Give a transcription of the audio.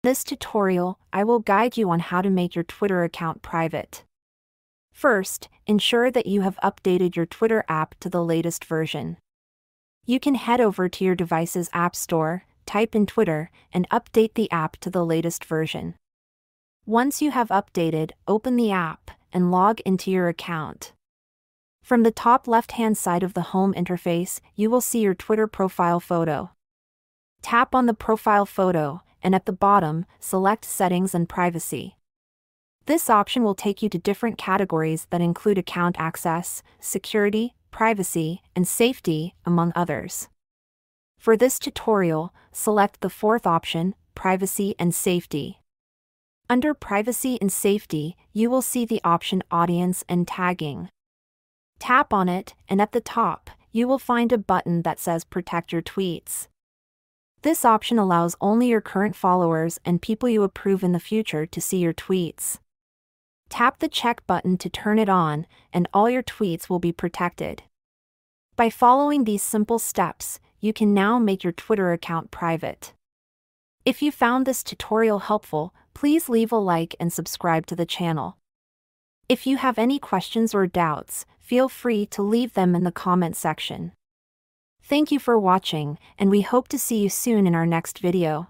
this tutorial, I will guide you on how to make your Twitter account private. First, ensure that you have updated your Twitter app to the latest version. You can head over to your device's App Store, type in Twitter, and update the app to the latest version. Once you have updated, open the app and log into your account. From the top left-hand side of the home interface, you will see your Twitter profile photo. Tap on the profile photo, and at the bottom, select Settings and Privacy. This option will take you to different categories that include account access, security, privacy, and safety, among others. For this tutorial, select the fourth option, Privacy and Safety. Under Privacy and Safety, you will see the option Audience and Tagging. Tap on it, and at the top, you will find a button that says Protect Your Tweets. This option allows only your current followers and people you approve in the future to see your tweets. Tap the check button to turn it on, and all your tweets will be protected. By following these simple steps, you can now make your Twitter account private. If you found this tutorial helpful, please leave a like and subscribe to the channel. If you have any questions or doubts, feel free to leave them in the comment section. Thank you for watching, and we hope to see you soon in our next video.